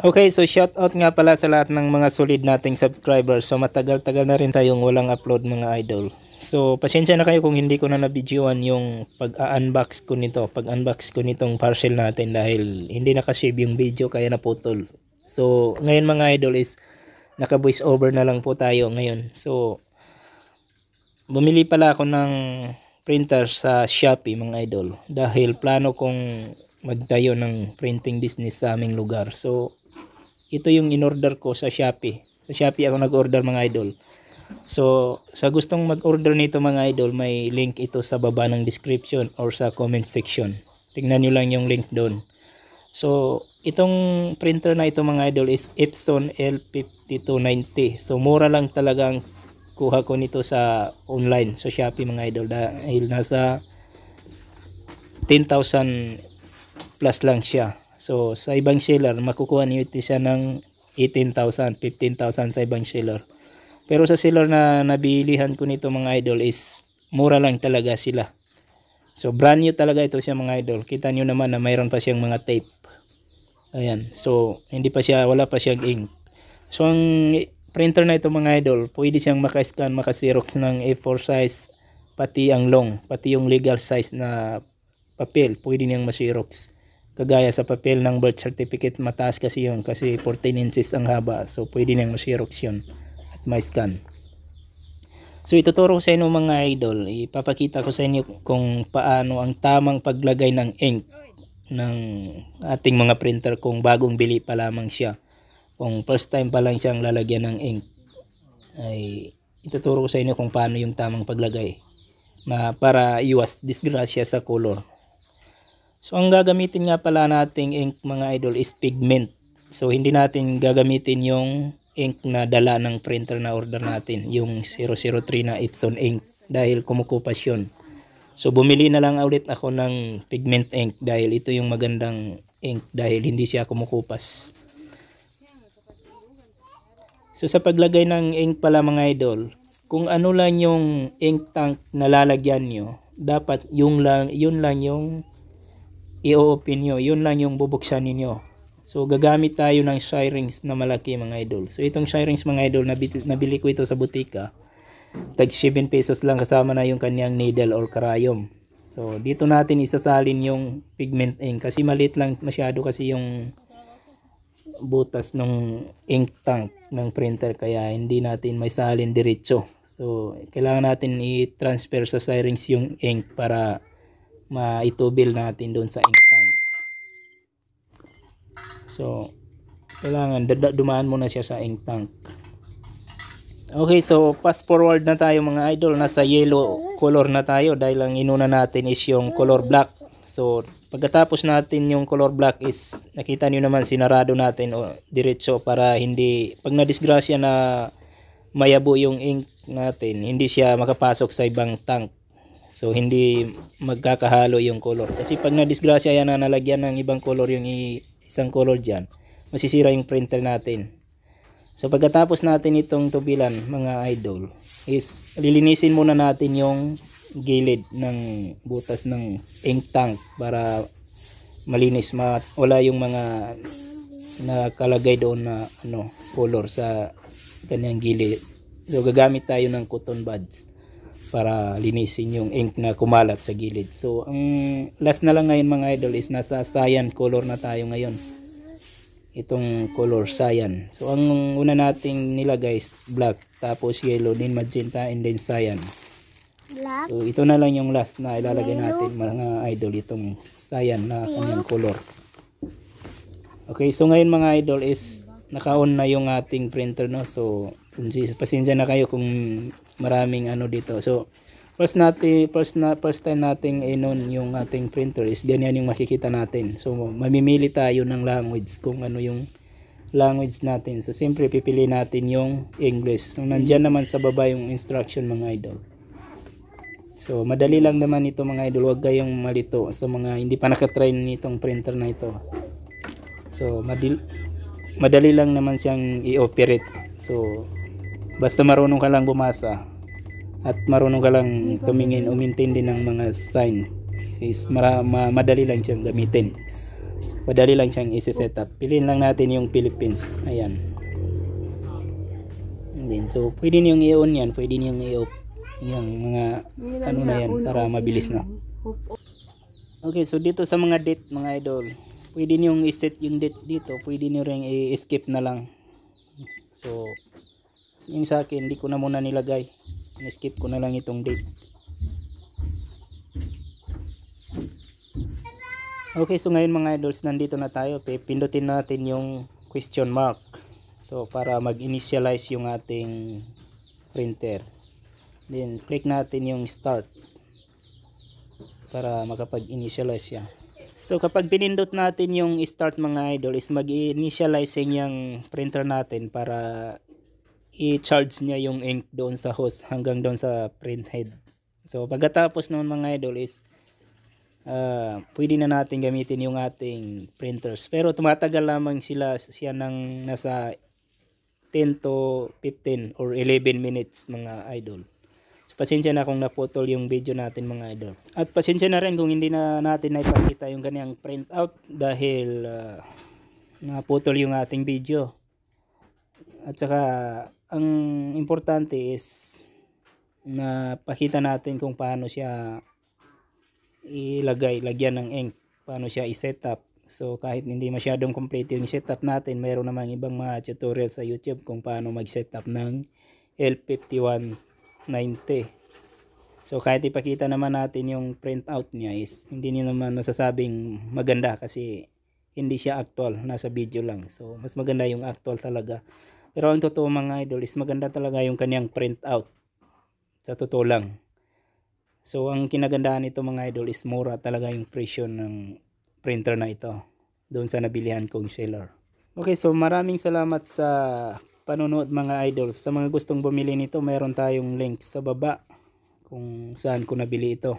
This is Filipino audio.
Okay, so shout out nga pala sa lahat ng mga solid nating subscribers. So matagal-tagal na rin tayong walang upload mga idol. So pasensya na kayo kung hindi ko na na-videoan yung pag-unbox ko nito, pag-unbox ko nitong parcel natin dahil hindi nakasave yung video kaya naputol. So ngayon mga idol is naka voice over na lang po tayo ngayon. So bumili pala ako ng printer sa Shopee mga idol dahil plano kong magtayo ng printing business sa aming lugar. So ito yung in-order ko sa Shopee. Sa Shopee ako nag-order mga idol. So, sa gustong mag-order nito mga idol, may link ito sa baba ng description or sa comment section. Tingnan nyo lang yung link doon. So, itong printer na ito mga idol is Epson L5290. So, mura lang talagang kuha ko nito sa online, sa Shopee mga idol. Dahil nasa 10,000 plus lang siya. So sa ibang seller makukuha niyo ito siya ng 18,000, 15,000 sa ibang seller. Pero sa seller na nabilihan ko nito mga idol is mura lang talaga sila. So brand new talaga ito siya mga idol. Kita niyo naman na mayroon pa siyang mga tape. Ayan. So hindi pa siya, wala pa siyang ink. So ang printer na ito mga idol, pwede siyang maka-scan, maka-xerox ng A4 size, pati ang long, pati yung legal size na papel, pwede niyang ma-xerox. Kagaya sa papel ng birth certificate, mataas kasi yun kasi 14 inches ang haba. So pwede nang ma-xerox yun at ma-scan. So ituturo ko sa inyo mga idol, ipapakita ko sa inyo kung paano ang tamang paglagay ng ink ng ating mga printer kung bagong bili pa lamang siya. Kung first time pa lang siyang lalagyan ng ink, ay ituturo ko sa inyo kung paano yung tamang paglagay na para iwas disgrasya sa color. So ang gagamitin nga pala nating ink mga idol is pigment. So hindi natin gagamitin yung ink na dala ng printer na order natin, yung 003 na Epson ink dahil kumukupas yun. So bumili na lang ulit ako ng pigment ink dahil ito yung magandang ink dahil hindi siya kumukupas. So sa paglagay ng ink pala mga idol, kung ano lang yung ink tank na lalagyan nyo, dapat yun lang yung i-open nyo, yun lang yung bubuksan niyo. So gagamit tayo ng sirings na malaki mga idol. So itong sirings mga idol, nabili ko ito sa butika. Tag 7 pesos lang kasama na yung kanyang needle or karayom. So dito natin isasalin yung pigment ink kasi maliit lang masyado kasi yung butas ng ink tank ng printer kaya hindi natin may salin diretso. So kailangan natin i-transfer sa sirings yung ink para maitubil natin doon sa ink tank. So kailangan dumaan muna siya sa ink tank. Okay, so fast forward na tayo mga idol. Nasa yellow color na tayo dahil ang inuna natin is yung color black. So pagkatapos natin yung color black is nakita niyo naman sinarado natin o diretso para hindi pag na-disgrasya na mayabo yung ink natin, hindi siya makapasok sa ibang tank. So hindi magkakahalo yung color. Kasi pag na-disgrasya yan na nalagyan ng ibang color yung isang color dyan, masisira yung printer natin. So pagkatapos natin itong tubilan mga idol, is lilinisin muna natin yung gilid ng butas ng ink tank para malinis, wala yung mga nakalagay doon na color sa kanyang gilid. So gagamit tayo ng cotton buds para linisin yung ink na kumalat sa gilid. So ang last na lang ngayon mga idol is nasa cyan color na tayo ngayon. Itong color cyan. So ang una nating nilagay is black, tapos yellow, then magenta, and then cyan. Black. So ito na lang yung last na ilalagay natin mga idol, itong cyan na kanyang color. Okay, so ngayon mga idol is naka-on na yung ating printer, no. So pasensya na kayo kung maraming dito. So first time nating i-on yung ating printer is ganyan yung makikita natin. So mamimili tayo ng language kung ano yung language natin. So siyempre pipili natin yung English. So nandiyan naman sa baba yung instruction mga idol. So madali lang naman ito mga idol. Huwag kayong malito sa mga hindi pa nakatrain nitong printer na ito. So madali lang naman siyang i-operate. So basta marunong ka lang bumasa at marunong ka lang umintindi ng mga sign, is madali lang siyang gamitin. Madali lang siyang isi-set up. Piliin lang natin yung Philippines. Ayan. And then, so pwede niyong i-on yan, pwede niyong i-off. Yung mga ano na yan para mabilis na. Okay, so dito sa mga date mga idol, pwede niyong i-set yung date dito, pwede niyo ring i-skip na lang. So yung sa akin, hindi ko na muna nilagay. I-skip ko na lang itong date. Okay, so ngayon mga idols, nandito na tayo. Pindutin natin yung question mark. So para mag-initialize yung ating printer. Then click natin yung start para makapag-initialize siya. So kapag pinindot natin yung start mga idol, is mag-initializing yung printer natin para i-charge niya yung ink doon sa hose hanggang doon sa print head. So pagkatapos noon mga idol is pwede na natin gamitin yung ating printers. Pero tumatagal lamang siya ng nasa 10 to 15 or 11 minutes mga idol. So pasensya na kung naputol yung video natin mga idol. At pasensya na rin kung hindi na natin naipakita yung ganyang printout dahil naputol yung ating video. At saka ang importante is na pakita natin kung paano siya lagyan ng ink, paano siya i-set up. So kahit hindi masyadong complete yung setup natin, mayroon namang ibang mga tutorial sa YouTube kung paano mag-setup ng L5190. So kahit ipakita naman natin yung printout niya, is hindi niyo naman masasabing maganda kasi hindi siya actual, nasa video lang. So mas maganda yung actual talaga. Pero ang totoo mga idol is maganda talaga yung kanyang printout. Sa totoo lang. So ang kinagandaan nito mga idol is mura talaga yung presyo ng printer na ito doon sa nabilihan kong seller. Okay, so maraming salamat sa panonood mga idol. Sa mga gustong bumili nito, meron tayong link sa baba kung saan ko nabili ito.